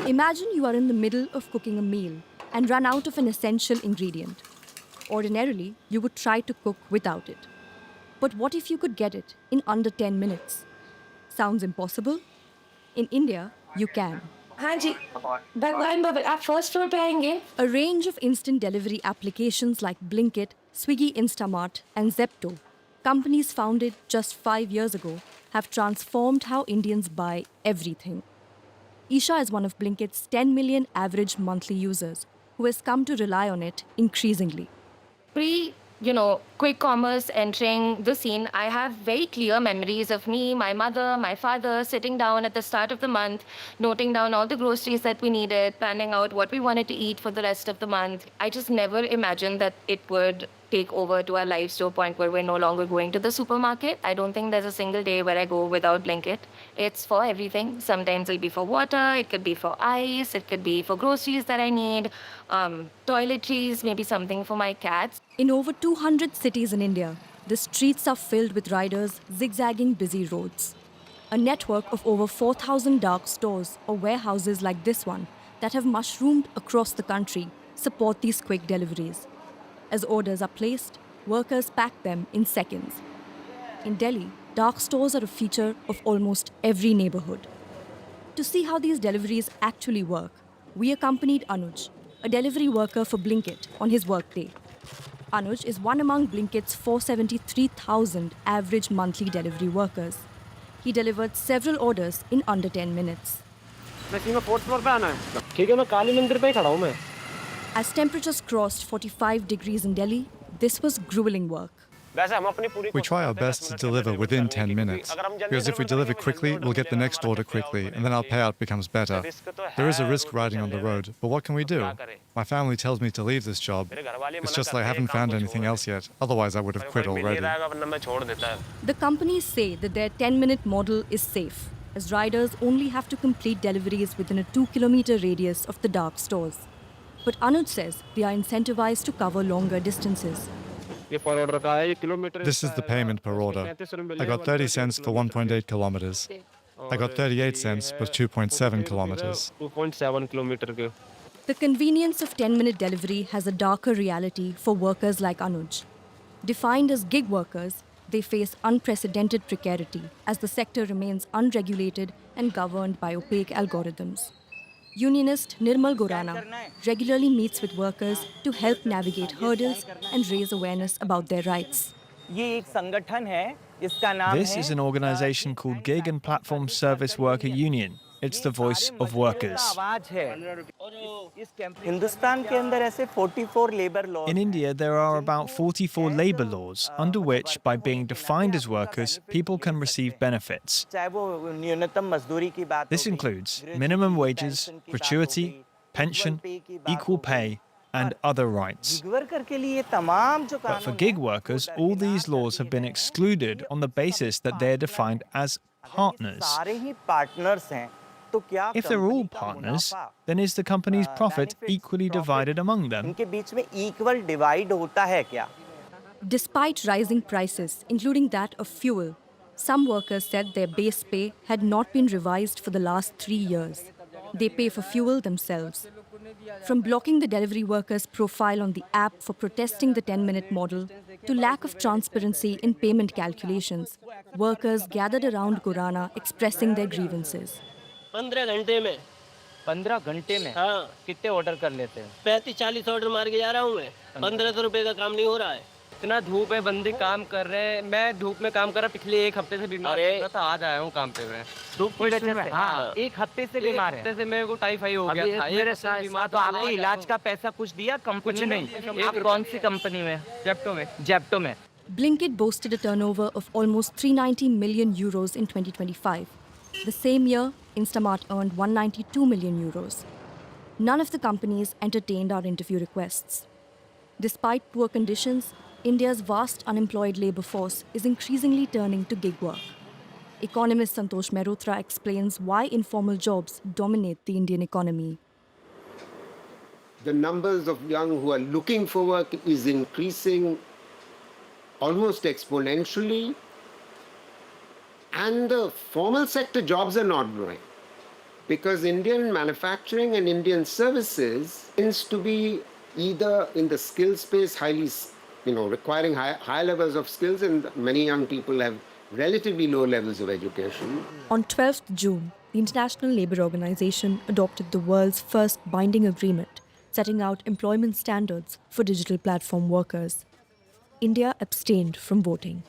Imagine you are in the middle of cooking a meal and run out of an essential ingredient. Ordinarily, you would try to cook without it. But what if you could get it in under 10 minutes? Sounds impossible? In India, you can. हाँ जी भगवान भवन आप first floor पे आएंगे A range of instant delivery applications like Blinkit, Swiggy Instamart, and Zepto, companies founded just 5 years ago, have transformed how Indians buy everything. Isha is one of Blinkit's 10 million average monthly users who has come to rely on it increasingly. pre quick commerce entering the scene, I have very clear memories of me, my mother, my father sitting down at the start of the month, noting down all the groceries that we needed, planning out what we wanted to eat for the rest of the month. I just never imagined that it would take over to our lives to a point where we're no longer going to the supermarket. I don't think there's a single day where I go without Blinkit. It's for everything. Sometimes it'll be for water, it could be for ice, it could be for groceries that I need, toiletries, maybe something for my cats. In over 200 cities in India, the streets are filled with riders zigzagging busy roads. A network of over 4,000 dark stores or warehouses like this one that have mushroomed across the country support these quick deliveries. As orders are placed, workers pack them in seconds. In Delhi, dark stores are a feature of almost every neighborhood. To see how these deliveries actually work, we accompanied Anuj, a delivery worker for Blinkit, on his workday. Anuj is one among Blinkit's 473,000 average monthly delivery workers. He delivered several orders in under 10 minutes. As temperatures crossed 45 degrees in Delhi, this was grueling work. We try our best to deliver within 10 minutes, because if we deliver quickly, we'll get the next order quickly, and then our payout becomes better. There is a risk riding on the road, but what can we do? My family tells me to leave this job. It's just that I haven't found anything else yet, otherwise I would have quit already. The companies say that their 10-minute model is safe, as riders only have to complete deliveries within a 2-kilometer radius of the dark stores. But Anuj says they are incentivized to cover longer distances. This is the payment per order. I got 30 cents for 1.8 kilometers. I got 38 cents for 2.7 kilometers. The convenience of 10-minute delivery has a darker reality for workers like Anuj. Defined as gig workers, they face unprecedented precarity as the sector remains unregulated and governed by opaque algorithms. Unionist Nirmal Gorana regularly meets with workers to help navigate hurdles and raise awareness about their rights. This is an organization called Gig and Platform Service Worker Union. It's the voice of workers. In India, there are about 44 labor laws under which, by being defined as workers, people can receive benefits. This includes minimum wages, gratuity, pension, equal pay, and other rights. But for gig workers, all these laws have been excluded on the basis that they are defined as partners. If they're all partners, then is the company's profit equally divided among them? Despite rising prices, including that of fuel, some workers said their base pay had not been revised for the last 3 years. They pay for fuel themselves. From blocking the delivery workers' profile on the app for protesting the 10-minute model to lack of transparency in payment calculations, workers gathered around Gorana expressing their grievances. 15 घंटे में 15 घंटे में हाँ कितने order कर लेते हैं 35-40 order मार के जा रहा हूँ मैं 1500 रुपए का काम नहीं हो रहा है इतना धूप है बंदे काम कर रहे हैं मैं धूप में काम कर रहा पिछले एक हफ्ते से बीमार था आज आया हूँ काम पे मैं धूप की वजह से हाँ एक हफ्ते से बीमार है हफ्ते से मेरे को टाइफाइड हो गया था मेरे साथ बीमार तो आपको इलाज का पैसा कुछ दिया कुछ नहीं आप कौन सी कंपनी में जेप्टो में Blinkit boasted a turnover of almost 390 million euros in 2025. The same year, Instamart earned 192 million euros. None of the companies entertained our interview requests. Despite poor conditions, India's vast unemployed labor force is increasingly turning to gig work. Economist Santosh Mehrotra explains why informal jobs dominate the Indian economy. The numbers of young who are looking for work is increasing almost exponentially, and the formal sector jobs are not growing. because Indian manufacturing and Indian services tends to be either in the skill space, requiring high levels of skills, and many young people have relatively low levels of education. On 12th June, the International Labour Organization adopted the world's first binding agreement, setting out employment standards for digital platform workers. India abstained from voting.